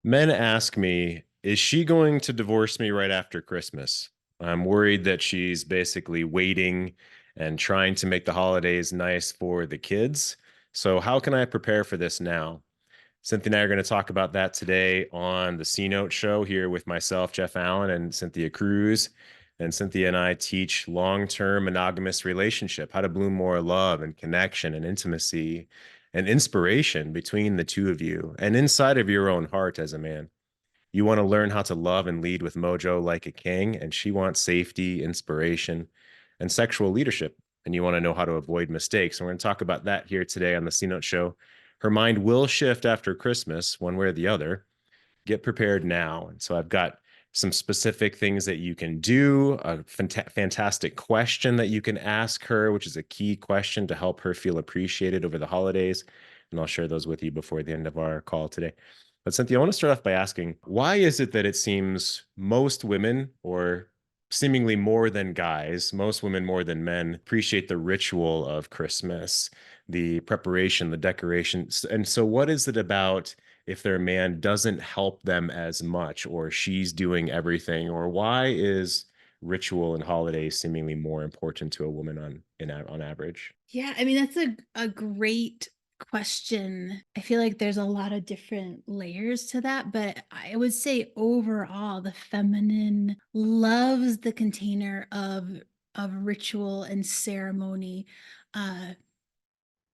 Men ask me, is she going to divorce me right after Christmas? I'm worried that she's basically waiting and trying to make the holidays nice for the kids. So, how can I prepare for this now? Cynthia and I are going to talk about that today on the C Note Show here with myself, Jeff Allen, and Cynthia Cruz. And Cynthia and I teach long term monogamous relationship, how to bloom more love and connection and intimacy and inspiration between the two of you and inside of your own heart as a man. You want to learn how to love and lead with Mojo like a king, and she wants safety, inspiration, and sexual leadership. And you want to know how to avoid mistakes. And we're going to talk about that here today on the C Note Show. Her mind will shift after Christmas, one way or the other. Get prepared now. And so I've got some specific things that you can do, a fantastic question that you can ask her, which is a key question to help her feel appreciated over the holidays. And I'll share those with you before the end of our call today. But Cynthia, I want to start off by asking, why is it that it seems most women, or seemingly more than guys, most women more than men, appreciate the ritual of Christmas, the preparation, the decorations? And so what is it about if their man doesn't help them as much, or she's doing everything, or why is ritual and holidays seemingly more important to a woman on average? Yeah, I mean, that's a great question. I feel like there's a lot of different layers to that, but I would say overall, the feminine loves the container of ritual and ceremony. Uh,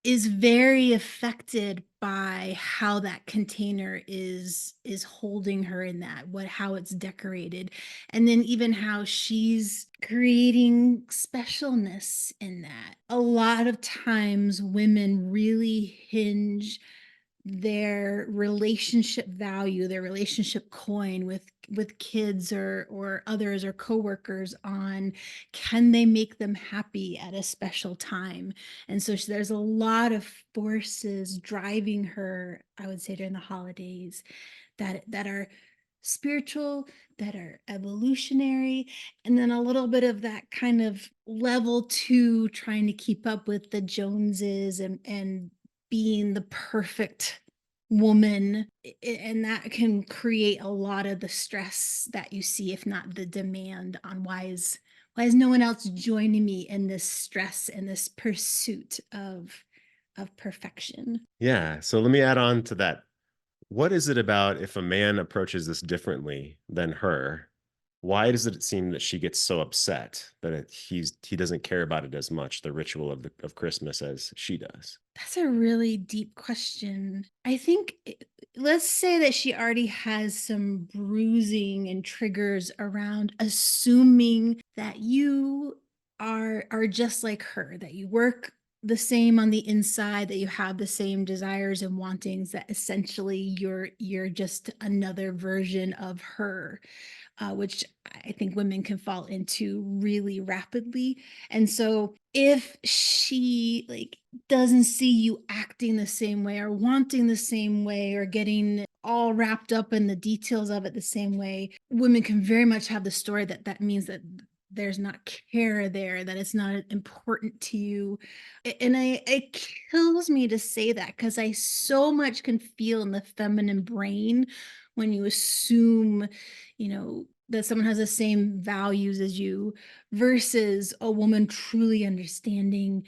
is very affected by how that container is holding her in that, what how it's decorated, and then even how she's creating specialness in that. A lot of times women really hinge their relationship value, their relationship coin with kids or others or coworkers on, can they make them happy at a special time? And so there's a lot of forces driving her, I would say, during the holidays that are spiritual, that are evolutionary, and then a little bit of that kind of level 2 trying to keep up with the Joneses and being the perfect woman, and that can create a lot of the stress that you see, if not the demand on why is no one else joining me in this stress and this pursuit of perfection. Yeah. So let me add on to that. What is it about if a man approaches this differently than her? Why does it seem that she gets so upset that he doesn't care about it as much, the ritual of Christmas, as she does? That's a really deep question. I think let's say that she already has some bruising and triggers around assuming that you are just like her, that you work the same on the inside, that you have the same desires and wantings, that essentially you're just another version of her, which I think women can fall into really rapidly. And so if she like doesn't see you acting the same way or wanting the same way or getting all wrapped up in the details of it the same way, women can very much have the story that that means that there's not care there, that it's not important to you. And it kills me to say that because I so much can feel in the feminine brain when you assume, that someone has the same values as you versus a woman truly understanding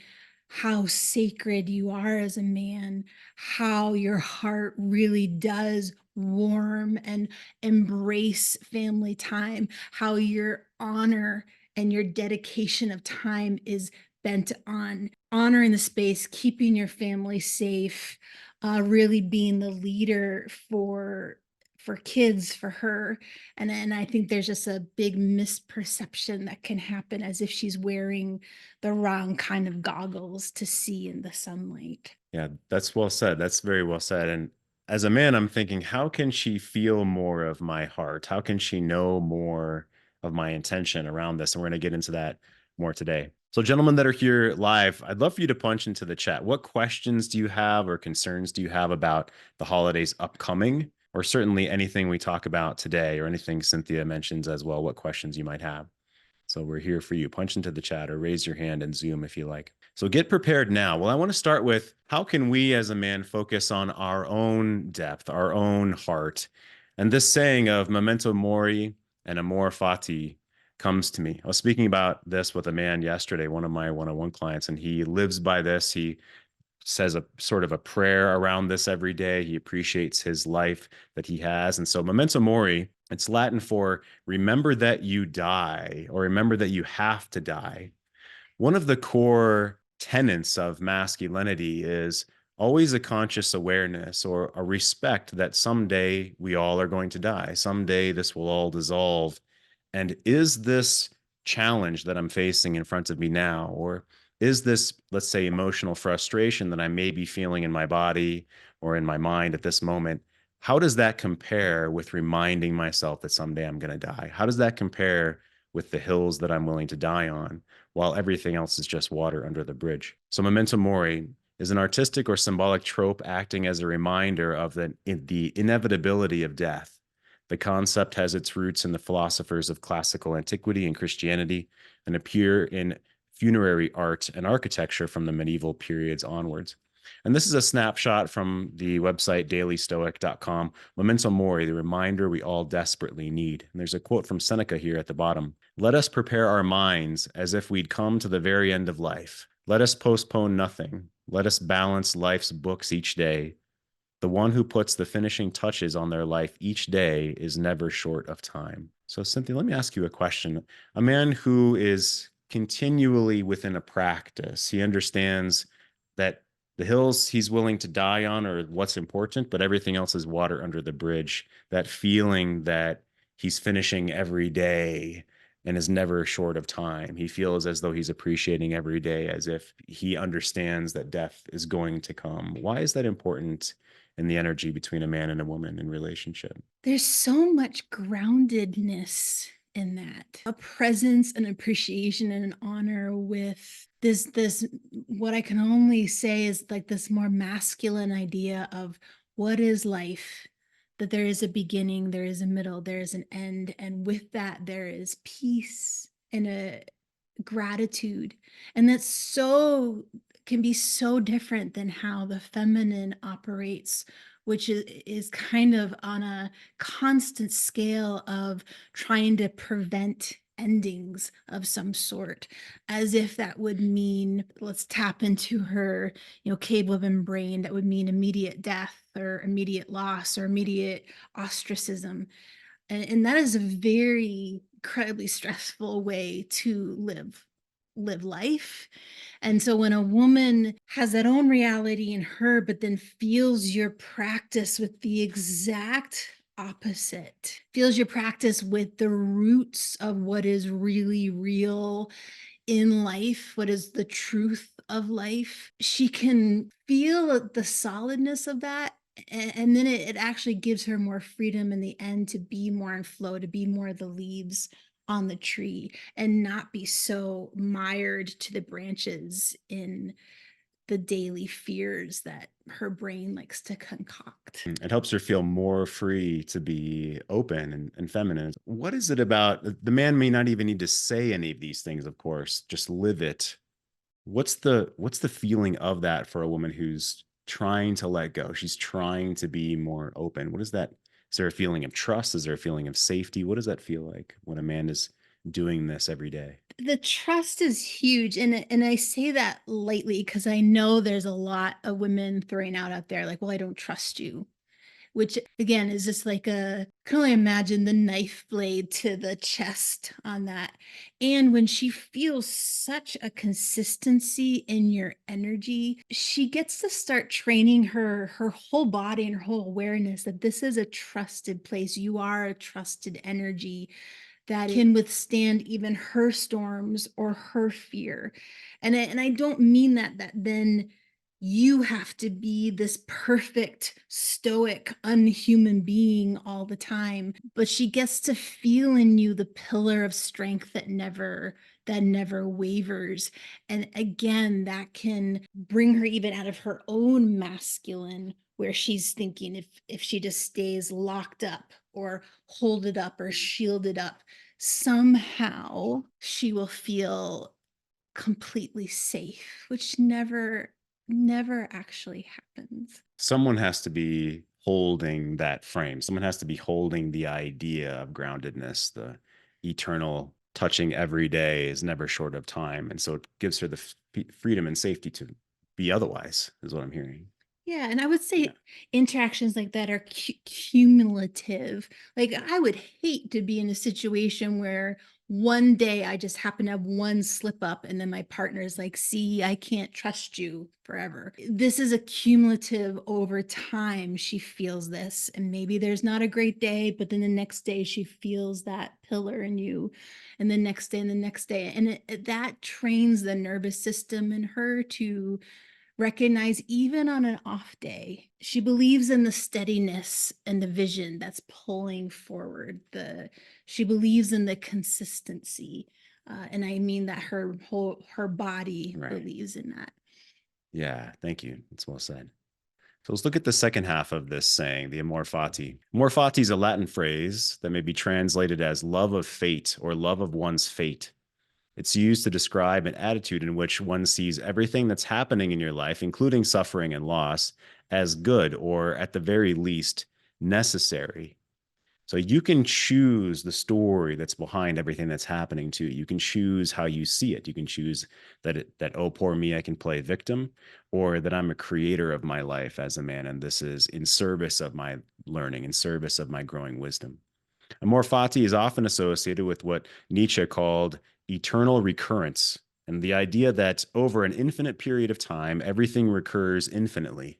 how sacred you are as a man, how your heart really does warm and embrace family time, how your honor and your dedication of time is bent on honoring the space, keeping your family safe, really being the leader for kids, for her. And I think there's just a big misperception that can happen as if she's wearing the wrong kind of goggles to see in the sunlight. Yeah, that's well said. That's very well said. And as a man, I'm thinking, how can she feel more of my heart? How can she know more of my intention around this? And we're going to get into that more today. So, gentlemen that are here live, I'd love for you to punch into the chat. What questions do you have or concerns do you have about the holidays upcoming, or certainly anything we talk about today, or anything Cynthia mentions as well? What questions you might have? So we're here for you. Punch into the chat or raise your hand in Zoom if you like. So get prepared now. Well, I want to start with, how can we as a man focus on our own depth, our own heart, And this saying of memento mori and amor fati comes to me. I was speaking about this with a man yesterday, one of my one-on-one clients, and he lives by this. He says a sort of a prayer around this every day. He appreciates his life that he has. And so memento mori, it's Latin for remember that you die, or remember that you have to die. One of the core tenets of masculinity is always a conscious awareness or a respect that someday we all are going to die. Someday this will all dissolve. And is this challenge that I'm facing in front of me now, or is this, let's say, emotional frustration that I may be feeling in my body or in my mind at this moment? How does that compare with reminding myself that someday I'm going to die? How does that compare with the hills that I'm willing to die on, while everything else is just water under the bridge? So memento mori is an artistic or symbolic trope acting as a reminder of the inevitability of death. The concept has its roots in the philosophers of classical antiquity and Christianity and appear in funerary art and architecture from the medieval periods onwards. And this is a snapshot from the website dailystoic.com. Memento mori, the reminder we all desperately need. And there's a quote from Seneca here at the bottom. Let us prepare our minds as if we'd come to the very end of life. Let us postpone nothing. Let us balance life's books each day. The one who puts the finishing touches on their life each day is never short of time. So, Cynthia, let me ask you a question. A man who is continually within a practice, he understands that the hills he's willing to die on are what's important, but everything else is water under the bridge. That feeling that he's finishing every day and is never short of time. He feels as though he's appreciating every day, as if he understands that death is going to come. Why is that important in the energy between a man and a woman in relationship? There's so much groundedness in that. A presence, an appreciation, and an honor with this what I can only say is like this more masculine idea of what is life, that there is a beginning, there is a middle, there is an end, and with that there is peace and a gratitude. And that's so can be so different than how the feminine operates, which is kind of on a constant scale of trying to prevent endings of some sort, as if that would mean, let's tap into her, cave living brain, that would mean immediate death or immediate loss or immediate ostracism. And that is a very incredibly stressful way to live life. And so when a woman has that own reality in her, but then feels your practice with the exact opposite, feels your practice with the roots of what is really real in life, what is the truth of life, she can feel the solidness of that. And then it actually gives her more freedom in the end to be more in flow, to be more the leaves on the tree and not be so mired to the branches in the daily fears that her brain likes to concoct. It helps her feel more free to be open and feminine. What is it about the man may not even need to say any of these things, of course, just live it. What's the feeling of that for a woman who's trying to let go? She's trying to be more open. What is that? Is there a feeling of trust? Is there a feeling of safety? What does that feel like when a man is doing this every day? The trust is huge, and I say that lightly because I know there's a lot of women throwing out there like, well, I don't trust you, which again is just like a, can only imagine the knife blade to the chest on that. And when she feels such a consistency in your energy, she gets to start training her whole body and her whole awareness that this is a trusted place. You are a trusted energy that can withstand even her storms or her fear. And I don't mean that then you have to be this perfect stoic unhuman being all the time, but she gets to feel in you the pillar of strength that never wavers. And again, that can bring her even out of her own masculine, where she's thinking if she just stays locked up or holded up or shielded up, somehow she will feel completely safe, which never actually happens. Someone has to be holding that frame. Someone has to be holding the idea of groundedness, the eternal touching every day is never short of time. And so it gives her the freedom and safety to be otherwise, is what I'm hearing. Yeah, and I would Yeah. say interactions like that are cumulative. Like, I would hate to be in a situation where one day I just happen to have one slip up and then my partner is like, "See, I can't trust you forever." This is a cumulative over time. She feels this, and maybe there's not a great day, but then the next day she feels that pillar in you, and the next day and the next day. And that trains the nervous system in her to recognize even on an off day, she believes in the steadiness and the vision that's pulling forward. She believes in the consistency, and I mean that her body Right. believes in that. Yeah. Thank you. That's well said. So let's look at the second half of this saying, the amor fati. Amor fati is a Latin phrase that may be translated as love of fate or love of one's fate. It's used to describe an attitude in which one sees everything that's happening in your life, including suffering and loss, as good or at the very least necessary. So you can choose the story that's behind everything that's happening to you. You can choose how you see it. You can choose that oh poor me, I can play victim, or that I'm a creator of my life as a man, and this is in service of my learning, in service of my growing wisdom. Amor fati is often associated with what Nietzsche called eternal recurrence, and the idea that over an infinite period of time, everything recurs infinitely.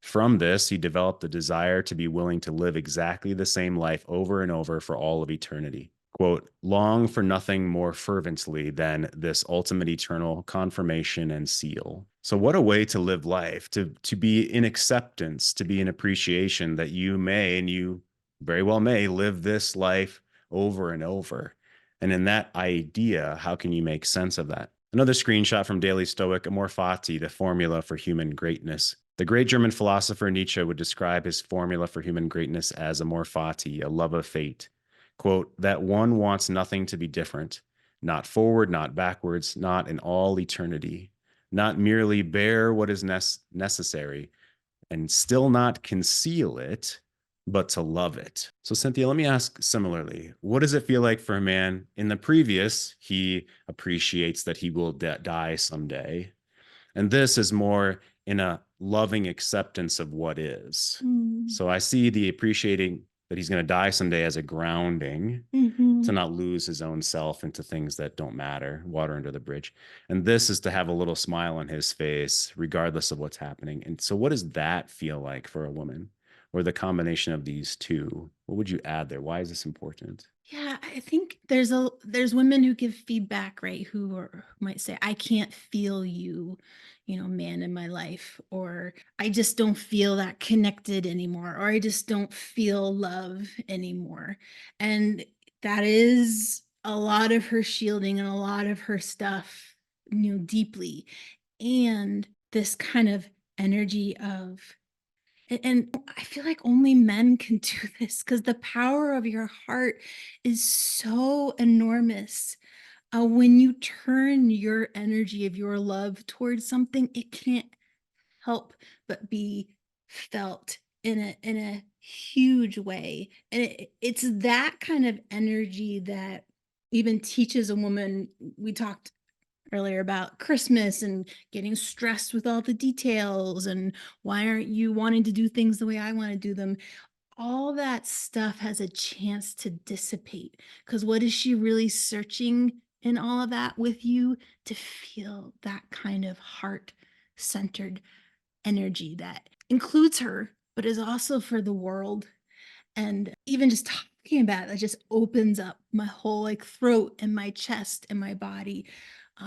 From this, he developed the desire to be willing to live exactly the same life over and over for all of eternity. Quote, long for nothing more fervently than this ultimate eternal confirmation and seal. So, what a way to live life, to be in acceptance, to be in appreciation that you may, and you very well may, live this life over and over. And in that idea, how can you make sense of that? Another screenshot from Daily Stoic, Amor Fati, the formula for human greatness. The great German philosopher Nietzsche would describe his formula for human greatness as amor fati, a love of fate. Quote, that one wants nothing to be different, not forward, not backwards, not in all eternity, not merely bear what is necessary, and still not conceal it, but to love it. So, Cynthia, let me ask similarly, what does it feel like for a man in the previous? He appreciates that he will die someday. And this is more in a loving acceptance of what is. Mm. So I see the appreciating that he's going to die someday as a grounding to Mhm. not lose his own self into things that don't matter, water under the bridge. And this is to have a little smile on his face, regardless of what's happening. And so, what does that feel like for a woman, or the combination of these two? What would you add there? Why is this important? Yeah, I think there's women who give feedback, right? Who might say, "I can't feel you, man in my life," or "I just don't feel that connected anymore," or "I just don't feel love anymore." And that is a lot of her shielding and a lot of her stuff, deeply. And this kind of energy of and I feel like only men can do this because the power of your heart is so enormous. When you turn your energy of your love towards something, it can't help but be felt in a huge way. And it's that kind of energy that even teaches a woman. We talked earlier about Christmas and getting stressed with all the details and why aren't you wanting to do things the way I want to do them? All that stuff has a chance to dissipate because what is she really searching in all of that with you? To feel that kind of heart centered energy that includes her, but is also for the world. And even just talking about it just opens up my whole like throat and my chest and my body,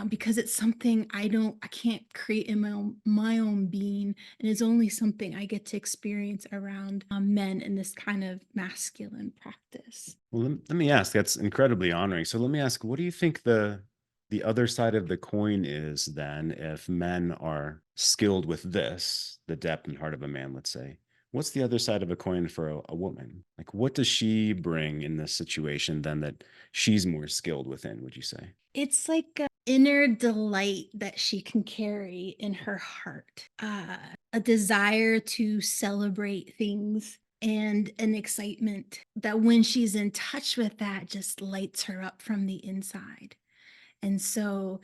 because it's something I can't create in my own being, and it's only something I get to experience around men in this kind of masculine practice. Well, let me ask. That's incredibly honoring. So let me ask, what do you think the other side of the coin is then if men are skilled with this, the depth and heart of a man, let's say? What's the other side of a coin for a woman? Like what does she bring in this situation then that she's more skilled within, would you say? It's like inner delight that she can carry in her heart, a desire to celebrate things, and an excitement that when she's in touch with that just lights her up from the inside. And so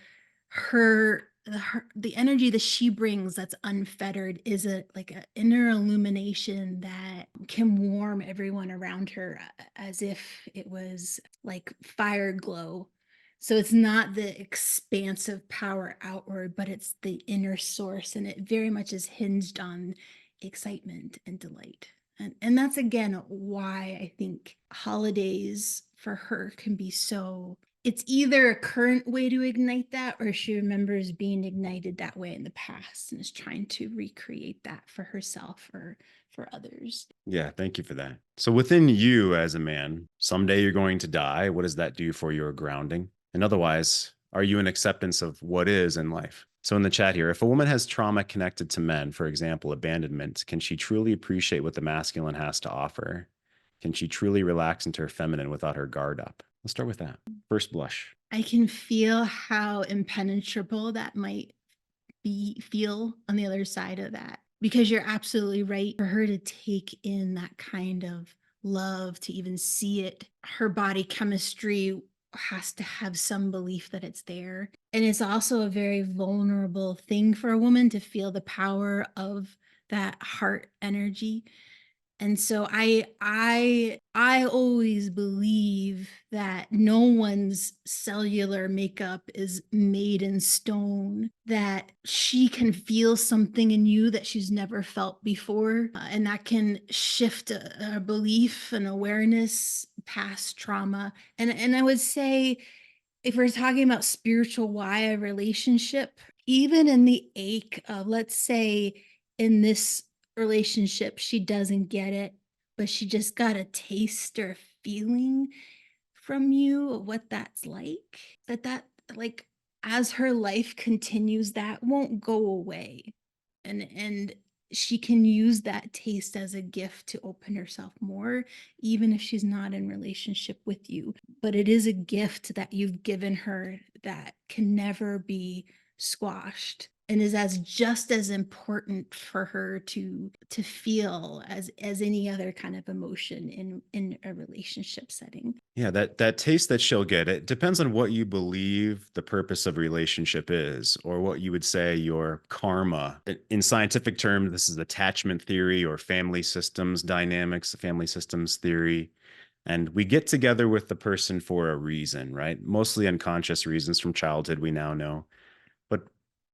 the energy that she brings that's unfettered is a like an inner illumination that can warm everyone around her, as if it was like fire glow. So it's not the expansive power outward, but it's the inner source, and it very much is hinged on excitement and delight. And that's again why I think holidays for her can be so, it's either a current way to ignite that, or she remembers being ignited that way in the past and is trying to recreate that for herself or for others. Yeah, thank you for that. So within you as a man, someday you're going to die. What does that do for your grounding? And otherwise, are you in acceptance of what is in life? So in the chat here, if a woman has trauma connected to men, for example, abandonment, can she truly appreciate what the masculine has to offer? Can she truly relax into her feminine without her guard up? Let's start with that. First blush. I can feel how impenetrable that might feel on the other side of that, because you're absolutely right. For her to take in that kind of love, to even see it, her body chemistry has to have some belief that it's there. And it's also a very vulnerable thing for a woman to feel the power of that heart energy. And so I always believe that no one's cellular makeup is made in stone, that she can feel something in you that she's never felt before, and that can shift a belief and awareness past trauma. And I would say, if we're talking about spiritual why a relationship, even in the ache of, let's say, in this relationship, she doesn't get it, but she just got a taste or a feeling from you of what that's like, that like, as her life continues, that won't go away. And she can use that taste as a gift to open herself more, even if she's not in relationship with you. But it is a gift that you've given her that can never be squashed, and is as just as important for her to feel as any other kind of emotion in a relationship setting. Yeah, that taste that she'll get, it depends on what you believe the purpose of a relationship is, or what you would say your karma. In scientific terms, this is attachment theory or family systems dynamics, family systems theory. And we get together with the person for a reason, right? Mostly unconscious reasons from childhood, we now know. But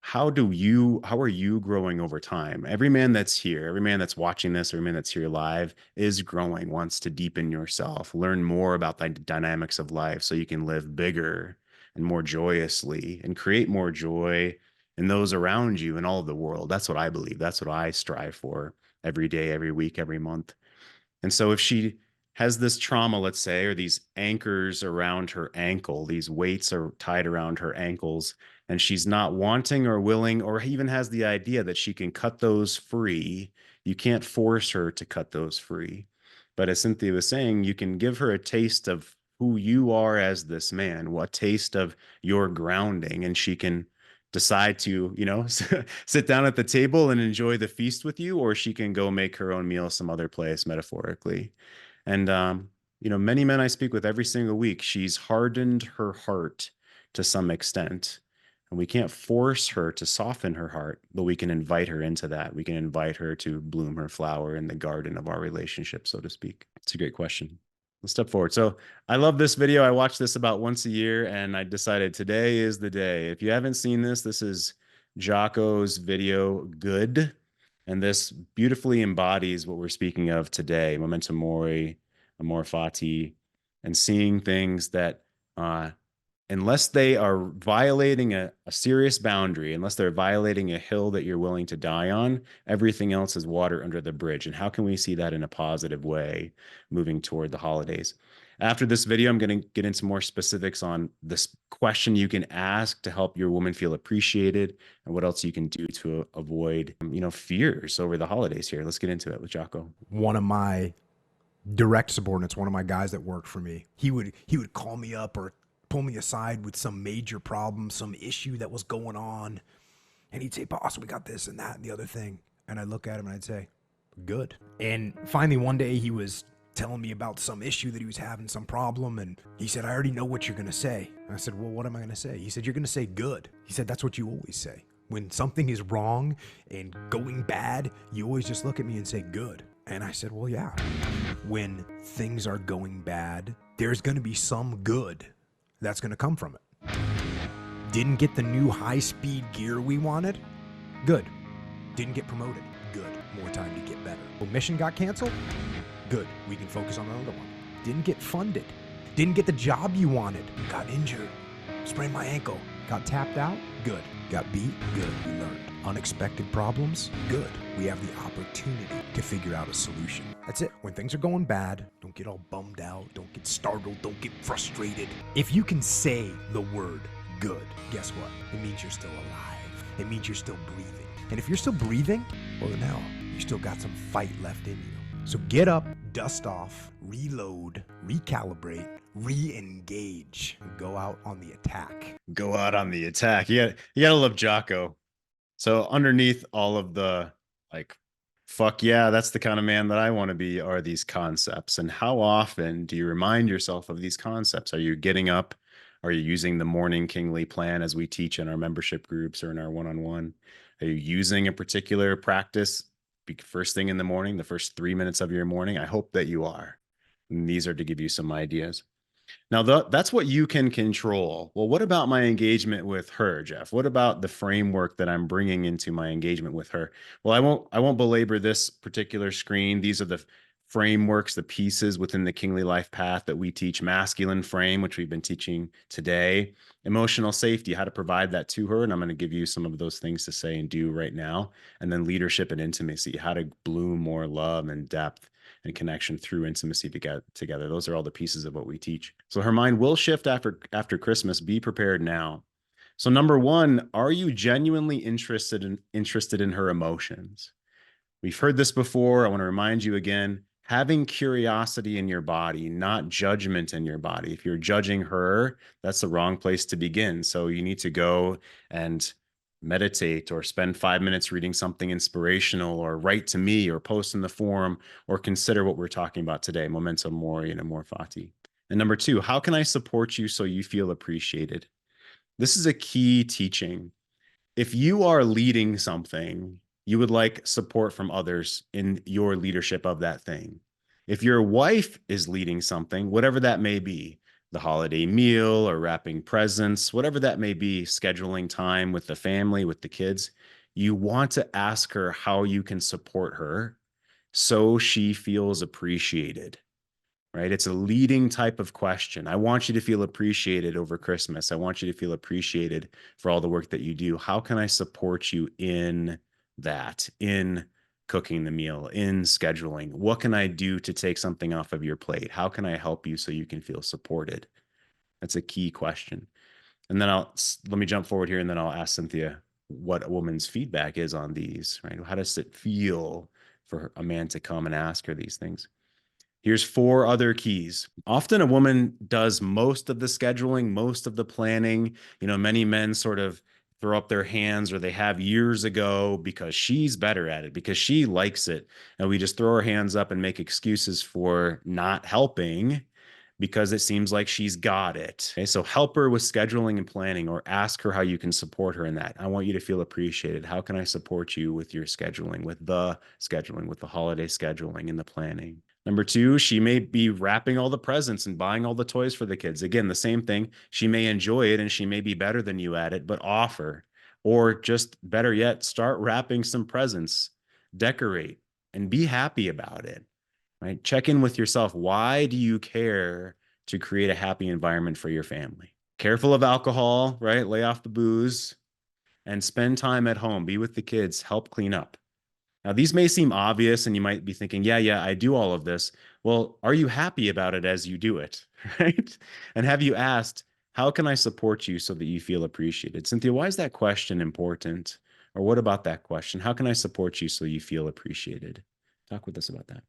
how are you growing over time? Every man that's here, every man that's watching this, every man that's here live is growing, wants to deepen yourself, learn more about the dynamics of life so you can live bigger and more joyously and create more joy in those around you and all of the world. That's what I believe. That's what I strive for every day, every week, every month. And so if she has this trauma, let's say, or these anchors around her ankle, these weights are tied around her ankles, and she's not wanting or willing, or even has the idea that she can cut those free, you can't force her to cut those free. But as Cynthia was saying, you can give her a taste of who you are as this man, what taste of your grounding, and she can decide to, sit down at the table and enjoy the feast with you, or she can go make her own meal some other place, metaphorically. And, many men I speak with every single week, she's hardened her heart to some extent. And we can't force her to soften her heart, but we can invite her into that. We can invite her to bloom her flower in the garden of our relationship, so to speak. It's a great question. Let's step forward. So I love this video. I watch this about once a year, and I decided today is the day. If you haven't seen this, this is Jocko's video, Good. And this beautifully embodies what we're speaking of today, memento mori, amor fati, and seeing things that, unless they are violating a serious boundary, unless they're violating a hill that you're willing to die on, everything else is water under the bridge. And how can we see that in a positive way moving toward the holidays? After this video, I'm going to get into more specifics on this question you can ask to help your woman feel appreciated, and what else you can do to avoid, fears over the holidays here. Let's get into it with Jocko. One of my direct subordinates, one of my guys that worked for me, he would call me up or pull me aside with some major problem, some issue that was going on. And he'd say, boss, we got this and that and the other thing. And I'd look at him and I'd say, good. And finally, one day he was telling me about some issue that he was having, some problem. And he said, I already know what you're going to say. And I said, well, what am I going to say? He said, you're going to say good. He said, that's what you always say. When something is wrong and going bad, you always just look at me and say good. And I said, well, yeah. When things are going bad, there's going to be some good that's going to come from it. Didn't get the new high-speed gear we wanted? Good. Didn't get promoted? Good. More time to get better. Well, mission got canceled? Good. We can focus on another one. Didn't get funded. Didn't get the job you wanted. Got injured. Sprained my ankle. Got tapped out? Good. Got beat? Good. We learned. Unexpected problems? Good. We have the opportunity to figure out a solution. That's it. When things are going bad, don't get all bummed out. Don't get startled. Don't get frustrated. If you can say the word good, guess what? It means you're still alive. It means you're still breathing. And if you're still breathing, well, then now you still got some fight left in you. So get up, dust off, reload, recalibrate, re-engage, and go out on the attack. Go out on the attack. You gotta love Jocko. So underneath all of the like, fuck yeah, that's the kind of man that I want to be, are these concepts. And how often do you remind yourself of these concepts? Are you getting up? Are you using the morning kingly plan as we teach in our membership groups or in our one-on-one? Are you using a particular practice first thing in the morning, the first 3 minutes of your morning? I hope that you are. And these are to give you some ideas. Now, that's what you can control. Well, what about my engagement with her, Jeff? What about the framework that I'm bringing into my engagement with her? Well, I won't belabor this particular screen. These are the frameworks, the pieces within the Kingly Life Path that we teach. Masculine frame, which we've been teaching today. Emotional safety, how to provide that to her. And I'm going to give you some of those things to say and do right now. And then leadership and intimacy, how to bloom more love and depth and connection through intimacy together. Those are all the pieces of what we teach. So her mind will shift after Christmas. Be prepared now. So number one, are you genuinely interested in her emotions? We've heard this before. I want to remind you again, having curiosity in your body, not judgment in your body. If you're judging her, that's the wrong place to begin. So you need to go and meditate or spend 5 minutes reading something inspirational, or write to me, or post in the forum, or consider what we're talking about today, Memento Mori and Amor Fati. And number two, how can I support you so you feel appreciated? This is a key teaching. If you are leading something, you would like support from others in your leadership of that thing. If your wife is leading something, whatever that may be, the holiday meal or wrapping presents, whatever that may be, scheduling time with the family, with the kids, you want to ask her how you can support her so she feels appreciated, right? It's a leading type of question. I want you to feel appreciated over Christmas. I want you to feel appreciated for all the work that you do. How can I support you in that, in cooking the meal, in scheduling? What can I do to take something off of your plate? How can I help you so you can feel supported? That's a key question. And then let me jump forward here, and then I'll ask Cynthia what a woman's feedback is on these, right? How does it feel for a man to come and ask her these things? Here's 4 other keys. Often a woman does most of the scheduling, most of the planning. You know, many men sort of throw up their hands, or they have years ago, because she's better at it, because she likes it. And we just throw our hands up and make excuses for not helping because it seems like she's got it. Okay, so help her with scheduling and planning, or ask her how you can support her in that. I want you to feel appreciated. How can I support you with your scheduling, with the holiday scheduling and the planning? Number 2, she may be wrapping all the presents and buying all the toys for the kids. Again, the same thing. She may enjoy it and she may be better than you at it, but offer, or just better yet, start wrapping some presents, decorate, and be happy about it, right? Check in with yourself. Why do you care to create a happy environment for your family? Careful of alcohol, right? Lay off the booze and spend time at home. Be with the kids, help clean up. Now, these may seem obvious and you might be thinking, yeah, I do all of this. Well, are you happy about it as you do it, right? And have you asked, how can I support you so that you feel appreciated? Cynthia, why is that question important? Or what about that question? How can I support you so you feel appreciated? Talk with us about that.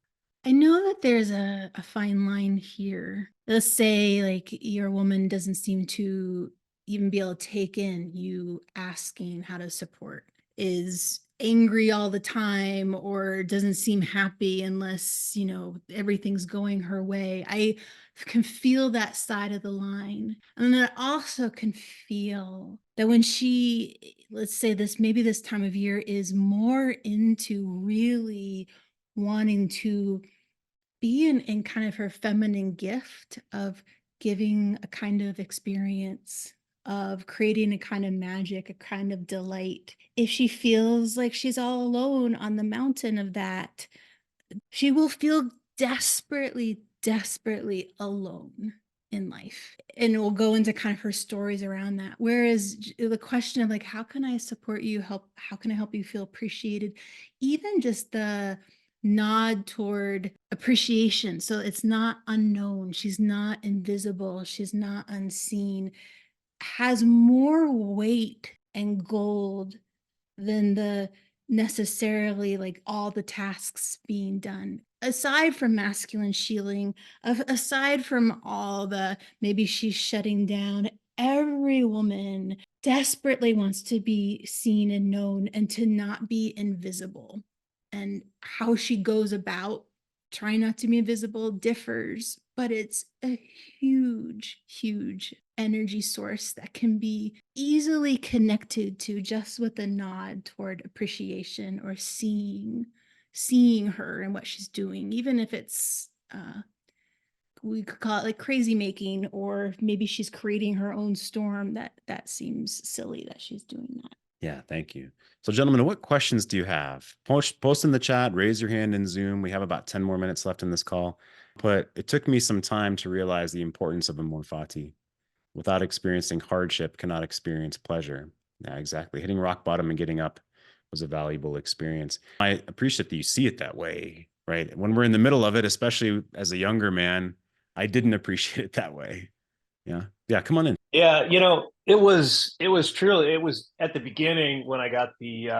I know that there's a fine line here. Let's say like your woman doesn't seem to even be able to take in you asking how to support, is angry all the time, or doesn't seem happy unless, everything's going her way. I can feel that side of the line. And then I also can feel that when she, let's say this, maybe this time of year is more into really wanting to be in kind of her feminine gift of giving a kind of experience, of creating a kind of magic, a kind of delight. If she feels like she's all alone on the mountain of that, she will feel desperately, desperately alone in life. And we'll go into kind of her stories around that. Whereas the question of like, how can I support you? How can I help you feel appreciated? Even just the nod toward appreciation. So it's not unknown. She's not invisible. She's not unseen. Has more weight and gold than the necessarily like all the tasks being done. Aside from masculine shielding, aside from all the maybe she's shutting down, every woman desperately wants to be seen and known and to not be invisible. And how she goes about trying not to be invisible differs, but it's a huge, huge energy source that can be easily connected to just with a nod toward appreciation or seeing her and what she's doing, even if it's we could call it like crazy making, or maybe she's creating her own storm. That seems silly that she's doing that. Yeah, thank you. So, gentlemen, what questions do you have? Post in the chat, raise your hand in Zoom. We have about 10 more minutes left in this call. But it took me some time to realize the importance of amor fati. Without experiencing hardship, cannot experience pleasure. Yeah, exactly. Hitting rock bottom and getting up was a valuable experience. I appreciate that you see it that way, right? When we're in the middle of it, especially as a younger man, I didn't appreciate it that way. Yeah. Yeah. Come on in. Yeah, it was at the beginning when I got the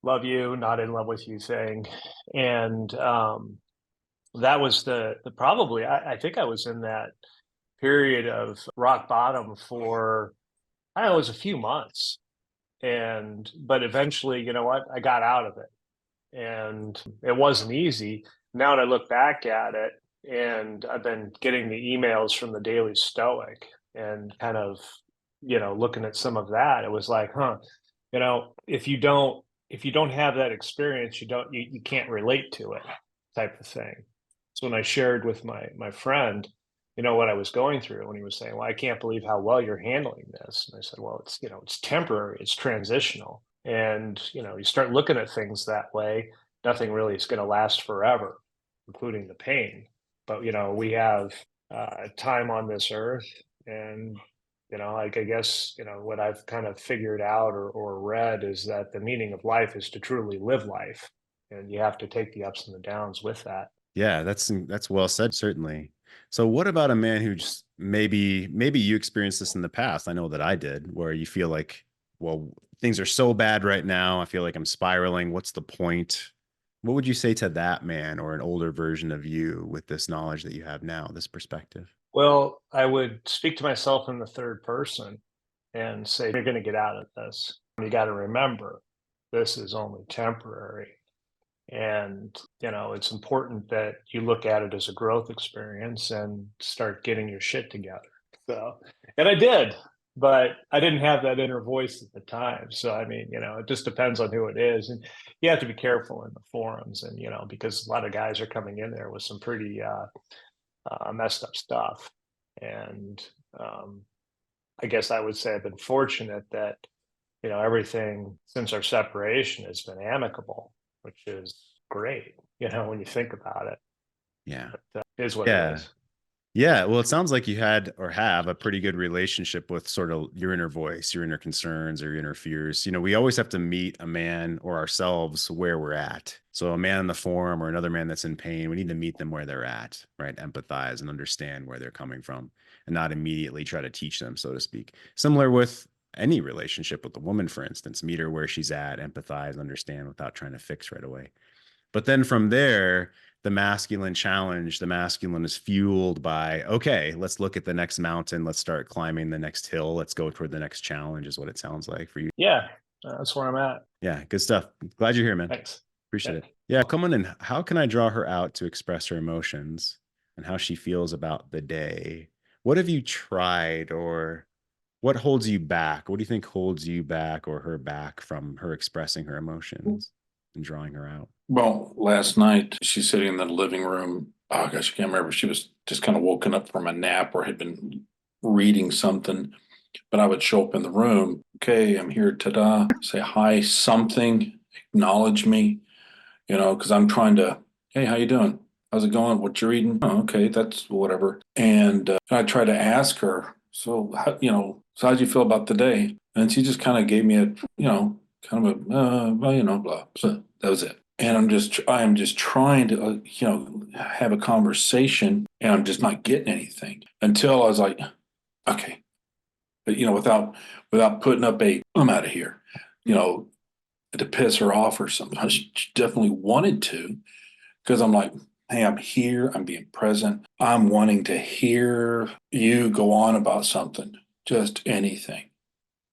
love you, not in love with you thing. And that was the probably I think I was in that period of rock bottom for I don't know, it was a few months. But eventually, you know what, I got out of it. And it wasn't easy. Now that I look back at it, and I've been getting the emails from the Daily Stoic and kind of, looking at some of that, it was like, if you don't have that experience, you can't relate to it, type of thing. So when I shared with my friend, what I was going through, when he was saying, well, I can't believe how well you're handling this. And I said, well, it's temporary, it's transitional. And, you start looking at things that way, nothing really is going to last forever, including the pain. But, we have time on this earth. And, like, I guess, what I've kind of figured out or read is that the meaning of life is to truly live life. And you have to take the ups and the downs with that. Yeah, that's well said, certainly. So what about a man who just maybe you experienced this in the past? I know that I did, where you feel like, well, things are so bad right now. I feel like I'm spiraling. What's the point? What would you say to that man or an older version of you with this knowledge that you have now, this perspective? Well, I would speak to myself in the third person and say, you're going to get out of this. You got to remember, this is only temporary. And, it's important that you look at it as a growth experience and start getting your shit together. So, and I did, but I didn't have that inner voice at the time. So, I mean, it just depends on who it is. And you have to be careful in the forums and, because a lot of guys are coming in there with some pretty messed up stuff. And I guess I would say I've been fortunate that, everything since our separation has been amicable, which is great, when you think about it. Yeah. But, it is what Yeah. it is. Yeah, well, it sounds like you had or have a pretty good relationship with sort of your inner voice, your inner concerns, or your inner fears. We always have to meet a man or ourselves where we're at. So a man in the forum or another man that's in pain, we need to meet them where they're at, right? Empathize and understand where they're coming from and not immediately try to teach them, so to speak. Similar with any relationship with a woman, for instance, meet her where she's at, empathize, understand without trying to fix right away. But then from there, the masculine challenge, the masculine is fueled by, okay, let's look at the next mountain. Let's start climbing the next hill. Let's go toward the next challenge, is what it sounds like for you. Yeah, that's where I'm at. Yeah, good stuff. Glad you're here, man. Thanks. Appreciate Yeah. it. Yeah, come on in. How can I draw her out to express her emotions and how she feels about the day? What have you tried, or what holds you back? What do you think holds you back or her back from her expressing her emotions and drawing her out? Well, last night she's sitting in the living room. Oh gosh, I can't remember. She was just kind of woken up from a nap or had been reading something. But I would show up in the room. Okay, I'm here. Ta-da! Say hi, something. Acknowledge me. Because I'm trying to. Hey, how you doing? How's it going? What you reading? Oh, okay, that's whatever. And I try to ask her. So so how'd you feel about the day? And she just kind of gave me a kind of a well, blah. So that was it. And I am just trying to have a conversation, and I'm just not getting anything until I was like, okay, but without putting up I'm out of here, to piss her off or something. She definitely wanted to, because I'm like, hey, I'm here, I'm being present, I'm wanting to hear you go on about something, just anything.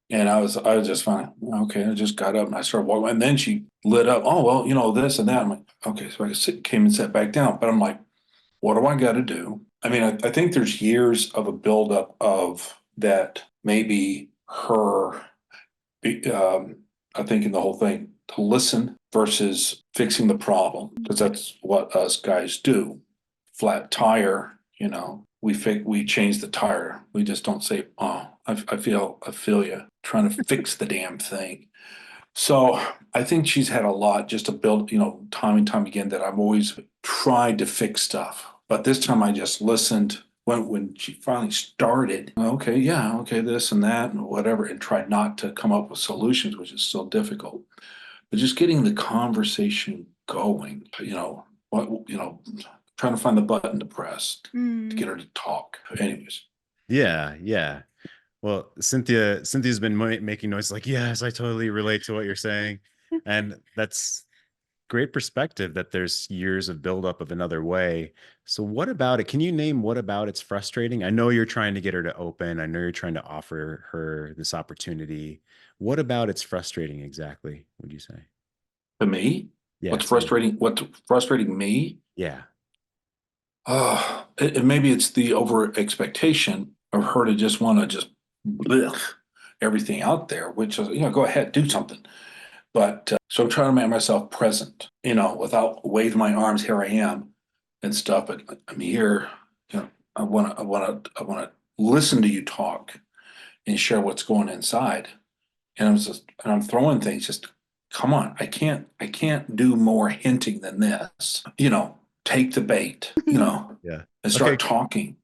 And I was just fine. Okay, I just got up and I started walking, and then she lit up. Oh well, this and that. I'm like, okay, so came and sat back down. But I'm like, what do I got to do? I mean, I think there's years of a buildup of that. Maybe her, I think in the whole thing, to listen versus fixing the problem, because that's what us guys do. Flat tire, we change the tire. We just don't say, oh, I feel you, trying to fix the damn thing. So I think she's had a lot just to build, time and time again, that I've always tried to fix stuff. But this time I just listened when she finally started. Okay, yeah, okay, this and that and whatever, and tried not to come up with solutions, which is still difficult. But just getting the conversation going, trying to find the button to press to get her to talk. Anyways. Yeah. Well, Cynthia's been making noise like, yes, I totally relate to what you're saying. And that's great perspective, that there's years of buildup of another way. So what about it? Can you name what about it's frustrating? I know you're trying to get her to open. I know you're trying to offer her this opportunity. What about it's frustrating exactly, would you say? To me? Yeah. What's frustrating me? Yeah. Maybe it's the over expectation of her to just want to just blech everything out there, which is, go ahead, do something. But so I'm trying to make myself present, without waving my arms, here I am and stuff. But I'm here, I want to listen to you talk and share what's going inside. And I'm throwing things, just come on. I can't do more hinting than this, take the bait, Yeah. and start Okay. talking.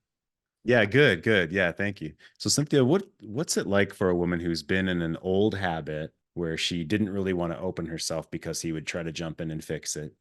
Yeah, good. Yeah, thank you. So Cynthia, what's it like for a woman who's been in an old habit where she didn't really want to open herself because he would try to jump in and fix it,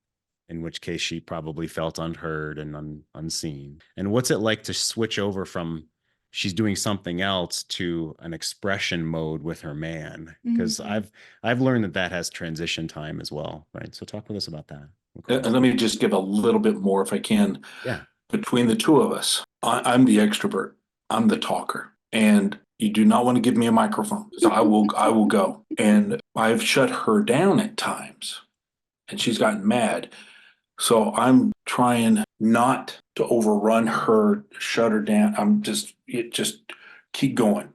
in which case she probably felt unheard and unseen? And what's it like to switch over from she's doing something else to an expression mode with her man? Because I've learned that has transition time as well, right? So talk with us about that. And let me just give a little bit more, if I can. Yeah. Between the two of us, I'm the extrovert. I'm the talker. And you do not want to give me a microphone. So I will go. And I've shut her down at times, and she's gotten mad. So I'm trying not to overrun her, shut her down. I'm just keep going,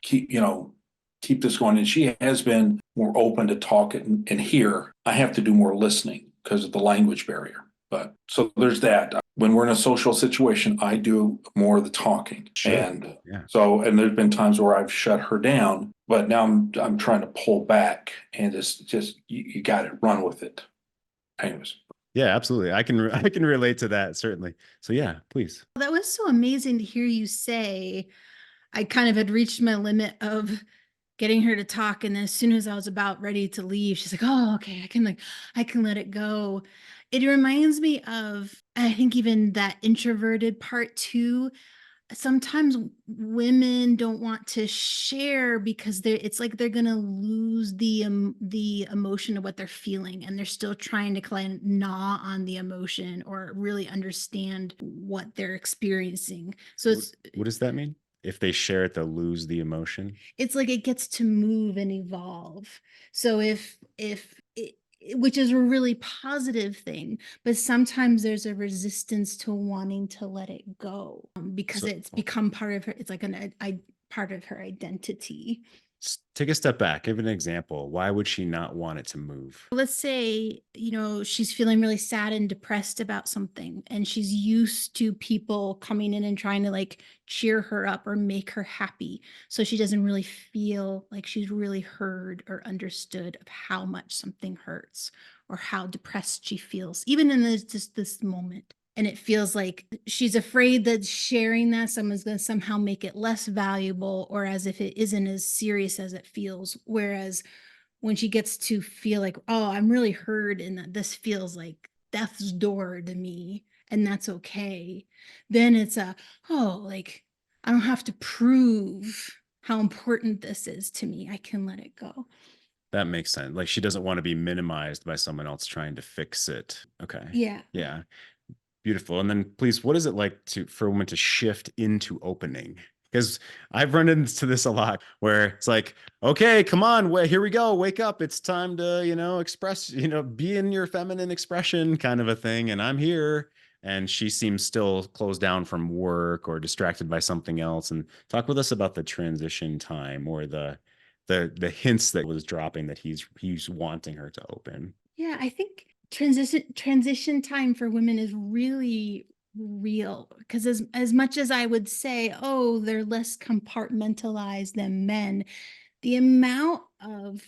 keep this going. And she has been more open to talk and hear. I have to do more listening because of the language barrier. But so there's that. When we're in a social situation, I do more of the talking. Sure. And Yeah. and there's been times where I've shut her down, but now I'm trying to pull back and just you got it, run with it. Anyways. Yeah, absolutely. I can relate to that, certainly. So yeah, please. That was so amazing to hear you say. I kind of had reached my limit of getting her to talk, and then as soon as I was about ready to leave, she's like, "Oh, okay, I can let it go." It reminds me of, I think, even that introverted part too. sometimes women don't want to share because it's like they're gonna lose the emotion of what they're feeling, and they're still trying to kind of gnaw on the emotion or really understand what they're experiencing. So What does that mean? If they share it, they'll lose the emotion. it's like it gets to move and evolve. So if it, which is a really positive thing, but sometimes there's a resistance to wanting to let it go, because So it's become part of her. It's like part of her identity. take a step back. Give an example. Why would she not want it to move? Let's say, she's feeling really sad and depressed about something, and she's used to people coming in and trying to like cheer her up or make her happy. So she doesn't really feel like she's really heard or understood of how much something hurts or how depressed she feels, even in just this moment. And it feels like she's afraid that sharing that someone's going to somehow make it less valuable, or as if it isn't as serious as it feels. Whereas when she gets to feel like, oh, I'm really heard and that this feels like death's door to me, and that's okay, then it's like, I don't have to prove how important this is to me. I can let it go. That makes sense. Like she doesn't want to be minimized by someone else trying to fix it. Okay. Yeah. Yeah. Beautiful. And then please, what is it like for women to shift into opening? Because I've run into this a lot where it's like, okay, come on, here we go. Wake up. It's time to, express, be in your feminine expression kind of a thing. And I'm here. And she seems still closed down from work or distracted by something else. And talk with us about the transition time or the hints that was dropping that he's wanting her to open. Yeah, I think transition time for women is really real, because as much as I would say, oh, they're less compartmentalized than men, the amount of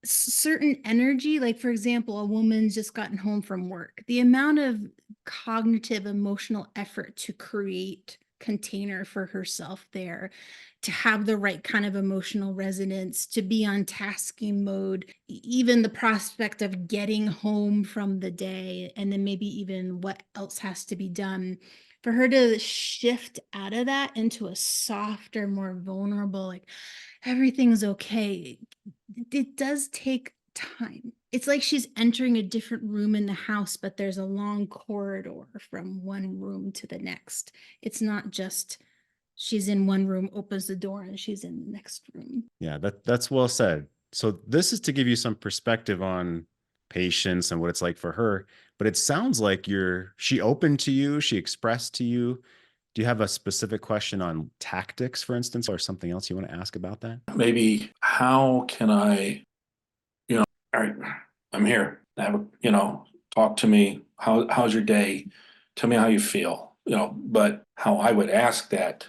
certain energy, like for example, a woman's just gotten home from work, the amount of cognitive emotional effort to create container for herself there, to have the right kind of emotional resonance, to be on tasking mode, even the prospect of getting home from the day, and then maybe even what else has to be done, for her to shift out of that into a softer, more vulnerable, like everything's okay. It does take time. It's like she's entering a different room in the house, but there's a long corridor from one room to the next. It's not just she's in one room, opens the door, and she's in the next room. Yeah, that's well said. So this is to give you some perspective on patience and what it's like for her. But it sounds like she opened to you, she expressed to you. Do you have a specific question on tactics, for instance, or something else you want to ask about that? Maybe how can I, all right, I'm here. Talk to me. How's your day? Tell me how you feel. But how I would ask that,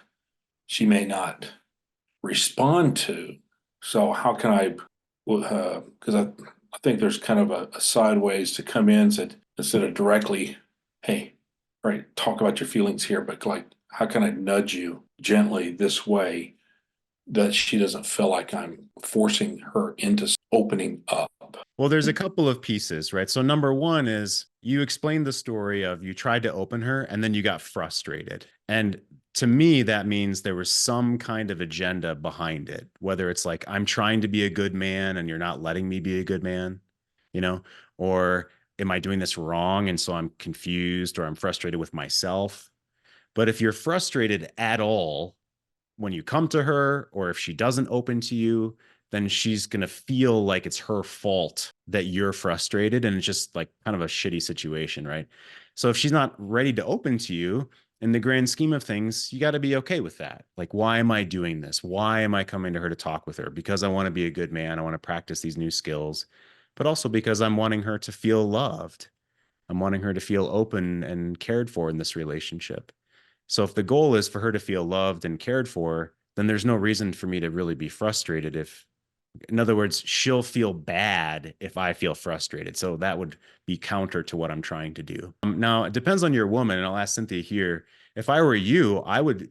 she may not respond to. So how can I? Because I think there's kind of a sideways to come in instead of directly, hey, right, talk about your feelings here, but like, how can I nudge you gently this way that she doesn't feel like I'm forcing her into opening up? Well, there's a couple of pieces, right? So number one is you explained the story of you tried to open her and then you got frustrated. And to me, that means there was some kind of agenda behind it, whether it's like, I'm trying to be a good man and you're not letting me be a good man, or am I doing this wrong? And so I'm confused or I'm frustrated with myself. But if you're frustrated at all when you come to her, or if she doesn't open to you, then she's going to feel like it's her fault that you're frustrated. And it's just like kind of a shitty situation, right? So if she's not ready to open to you, in the grand scheme of things, you got to be okay with that. Like, why am I doing this? Why am I coming to her to talk with her? Because I want to be a good man. I want to practice these new skills, but also because I'm wanting her to feel loved. I'm wanting her to feel open and cared for in this relationship. So if the goal is for her to feel loved and cared for, then there's no reason for me to really be frustrated in other words, she'll feel bad if I feel frustrated. So that would be counter to what I'm trying to do. Now, it depends on your woman, and I'll ask Cynthia here. If I were you, I would,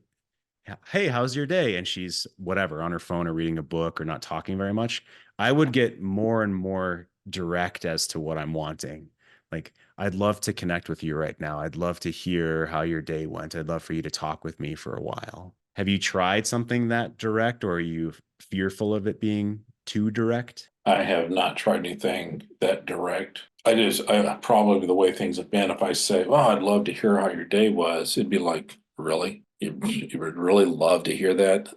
hey, how's your day? And she's whatever, on her phone or reading a book or not talking very much. I would get more and more direct as to what I'm wanting. Like, I'd love to connect with you right now. I'd love to hear how your day went. I'd love for you to talk with me for a while. Have you tried something that direct, or are you fearful of it being too direct? I have not tried anything that direct. I probably the way things have been, if I say, well, I'd love to hear how your day was, it'd be like, really? You would really love to hear that?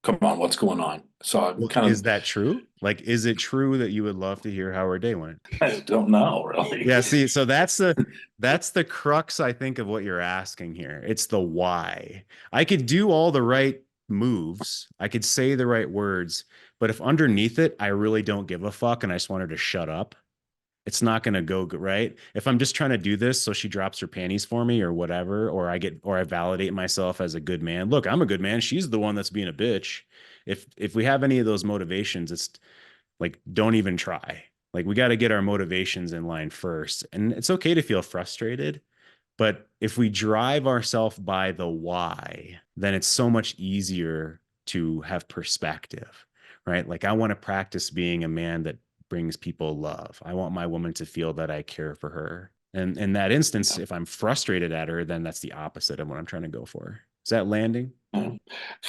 Come on, what's going on? So I'm Well, kind is of, that true? Like, is it true that you would love to hear how our day went? I don't know really. Yeah, see, so that's the crux, I think, of what you're asking here. It's the why. I could do all the right moves, I could say the right words, but if underneath it, I really don't give a fuck and I just want her to shut up, it's not going to go good, right? If I'm just trying to do this so she drops her panties for me or whatever, or I validate myself as a good man. Look, I'm a good man. She's the one that's being a bitch. If we have any of those motivations, it's like, don't even try. Like, we got to get our motivations in line first. And it's okay to feel frustrated, but if we drive ourselves by the why, then it's so much easier to have perspective, right? Like, I want to practice being a man that brings people love. I want my woman to feel that I care for her. And in that instance, if I'm frustrated at her, then that's the opposite of what I'm trying to go for. Is that landing?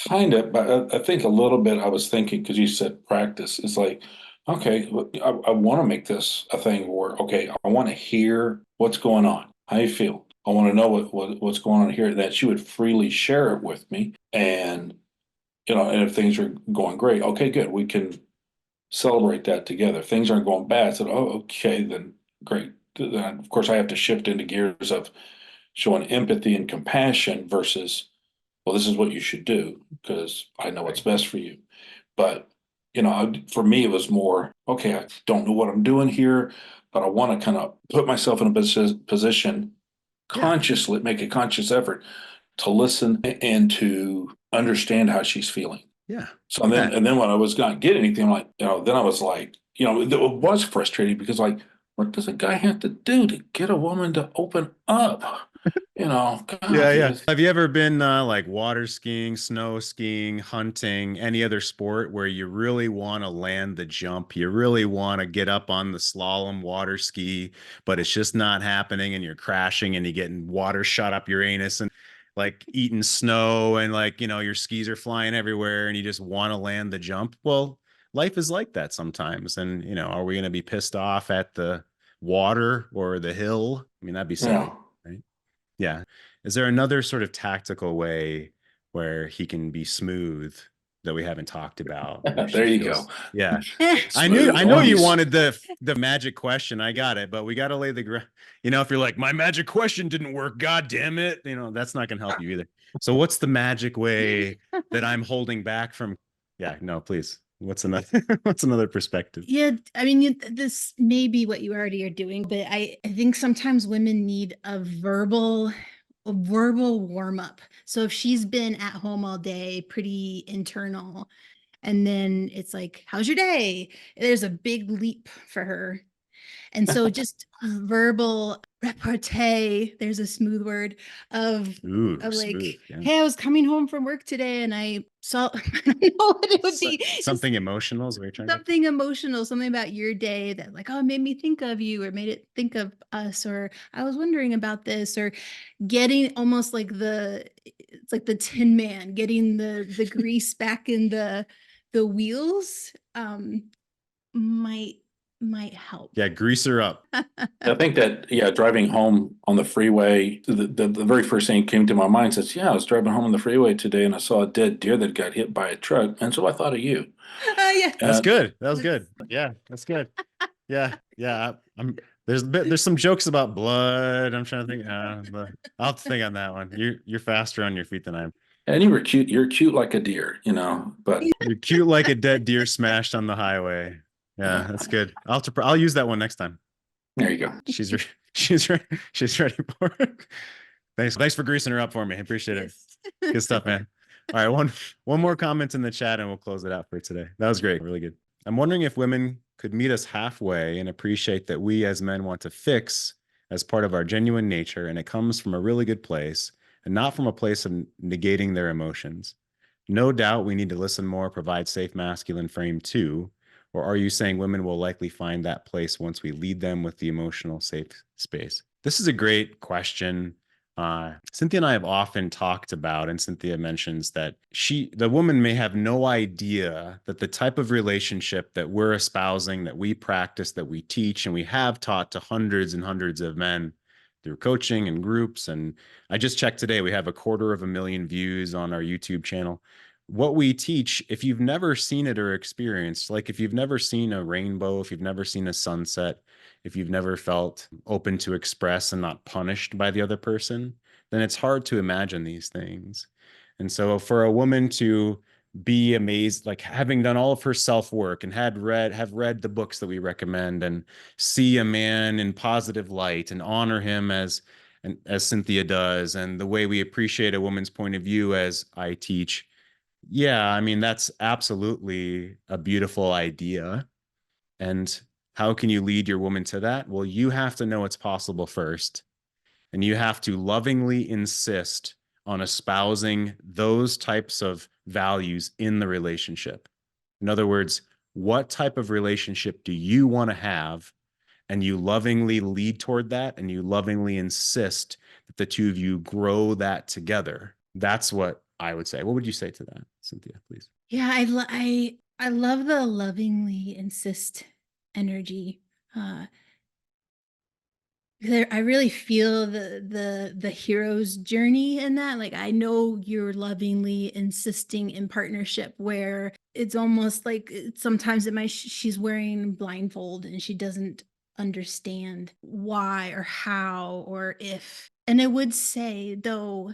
Kind of, but I think a little bit I was thinking, because you said practice, it's like, okay, I want to make this a thing where, okay, I want to hear what's going on. How you feel? I want to know what's going on here, that you would freely share it with me. And, and if things are going great, okay, good. We can celebrate that together. If things aren't going bad, so, oh, okay, then great. Then, of course, I have to shift into gears of showing empathy and compassion versus, well, this is what you should do because I know what's best for you. But, for me, it was more, okay, I don't know what I'm doing here, but I want to kind of put myself in a position consciously, make a conscious effort to listen and to understand how she's feeling. Yeah. So then when I was not getting anything, I'm like, then I was like, it was frustrating because, like, what does a guy have to do to get a woman to open up? God, Yeah. Have you ever been like water skiing, snow skiing, hunting, any other sport where you really want to land the jump? You really want to get up on the slalom water ski, but it's just not happening and you're crashing and you're getting water shot up your anus and like eating snow and like, your skis are flying everywhere and you just want to land the jump. Well, life is like that sometimes. And, are we going to be pissed off at the water or the hill? I mean, that'd be silly. Yeah. Right? Yeah. Is there another sort of tactical way where he can be smooth that we haven't talked about? There you go. Yeah. I Smooth know you ones. wanted the magic question. I got it, but we got to lay the ground. If you're like, my magic question didn't work, God damn it. That's not going to help you either. So what's the magic way that I'm holding back from? Yeah, no, please. What's another perspective? Yeah, I mean, this may be what you already are doing, but I think sometimes women need a verbal warm up. So if she's been at home all day, pretty internal, and then it's like, how's your day? There's a big leap for her. And so just verbal repartee, there's a smooth word of like, Smooth, yeah. hey, I was coming home from work today and I saw, I don't know what it would be. Something emotional is what you're trying to Something emotional, something about your day that like, oh, it made me think of you or made it think of us, or I was wondering about this, or getting almost like it's like the Tin Man, getting the grease back in the wheels might help. Yeah, grease her up. I think that, driving home on the freeway, the very first thing that came to my mind says, I was driving home on the freeway today and I saw a dead deer that got hit by a truck. And so I thought of you. Yeah. That's good. That was good. Yeah, that's good. Yeah. There's some jokes about blood. I'm trying to think. I'll have to think on that one. You're faster on your feet than I am. And you were cute. You're cute like a deer, but You're cute like a dead deer smashed on the highway. Yeah, that's good. I'll use that one next time. There you go. She's ready for it. Thanks for greasing her up for me. I appreciate it. Good stuff, man. All right, one more comment in the chat and we'll close it out for today. That was great. Really good. I'm wondering if women could meet us halfway and appreciate that we as men want to fix as part of our genuine nature, and it comes from a really good place and not from a place of negating their emotions. No doubt we need to listen more, provide safe masculine frame too. Or are you saying women will likely find that place once we lead them with the emotional safe space? This is a great question. Cynthia and I have often talked about, and Cynthia mentions that the woman may have no idea that the type of relationship that we're espousing, that we practice, that we teach, and we have taught to hundreds and hundreds of men through coaching and groups. And I just checked today, we have 250,000 views on our YouTube channel. What we teach, if you've never seen it or experienced, like if you've never seen a rainbow, if you've never seen a sunset, if you've never felt open to express and not punished by the other person, then it's hard to imagine these things. And so for a woman to be amazed, like having done all of her self-work and have read the books that we recommend and see a man in positive light and honor him as Cynthia does, and the way we appreciate a woman's point of view as I teach. Yeah, I mean, that's absolutely a beautiful idea. And how can you lead your woman to that? Well, you have to know it's possible first. And you have to lovingly insist on espousing those types of values in the relationship. In other words, what type of relationship do you want to have? And you lovingly lead toward that, and you lovingly insist that the two of you grow that together. That's what I would say. What would you say to that, Cynthia, please? Yeah, I love the lovingly insist energy. I really feel the hero's journey in that. Like, I know you're lovingly insisting in partnership where it's almost like sometimes she's wearing blindfold and she doesn't understand why or how or if. And I would say, though,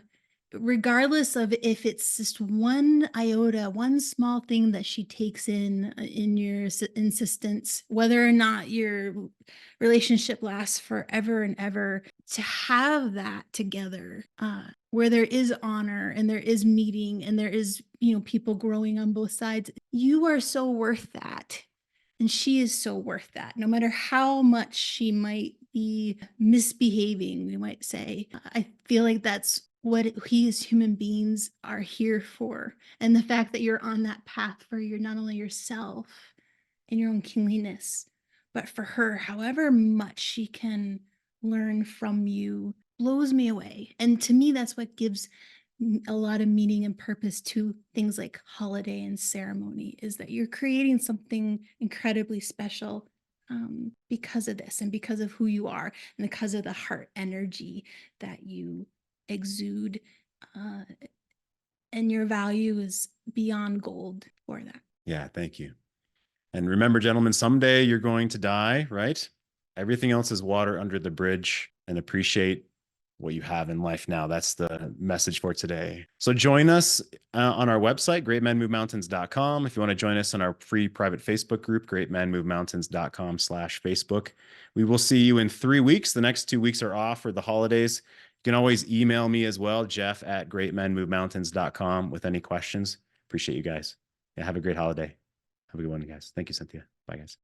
regardless of if it's just one iota, one small thing that she takes in your insistence, whether or not your relationship lasts forever and ever, to have that together, where there is honor and there is meeting and there is, people growing on both sides, you are so worth that. And she is so worth that, no matter how much she might be misbehaving, we might say. I feel like that's what we as human beings are here for. And the fact that you're on that path for not only yourself and your own kingliness, but for her, however much she can learn from you, blows me away. And to me, that's what gives a lot of meaning and purpose to things like holiday and ceremony, is that you're creating something incredibly special because of this and because of who you are and because of the heart energy that you exude, and your value is beyond gold for that. Yeah, thank you. And remember, gentlemen, someday you're going to die, right? Everything else is water under the bridge, and appreciate what you have in life now. That's the message for today. So join us on our website, greatmenmovemountains.com. If you want to join us on our free private Facebook group, greatmenmovemountains.com/Facebook. We will see you in 3 weeks. The next 2 weeks are off for the holidays. You can always email me as well, jeff@greatmenmovemountains.com, with any questions. Appreciate you guys. Yeah, have a great holiday. Have a good one, guys. Thank you, Cynthia. Bye, guys.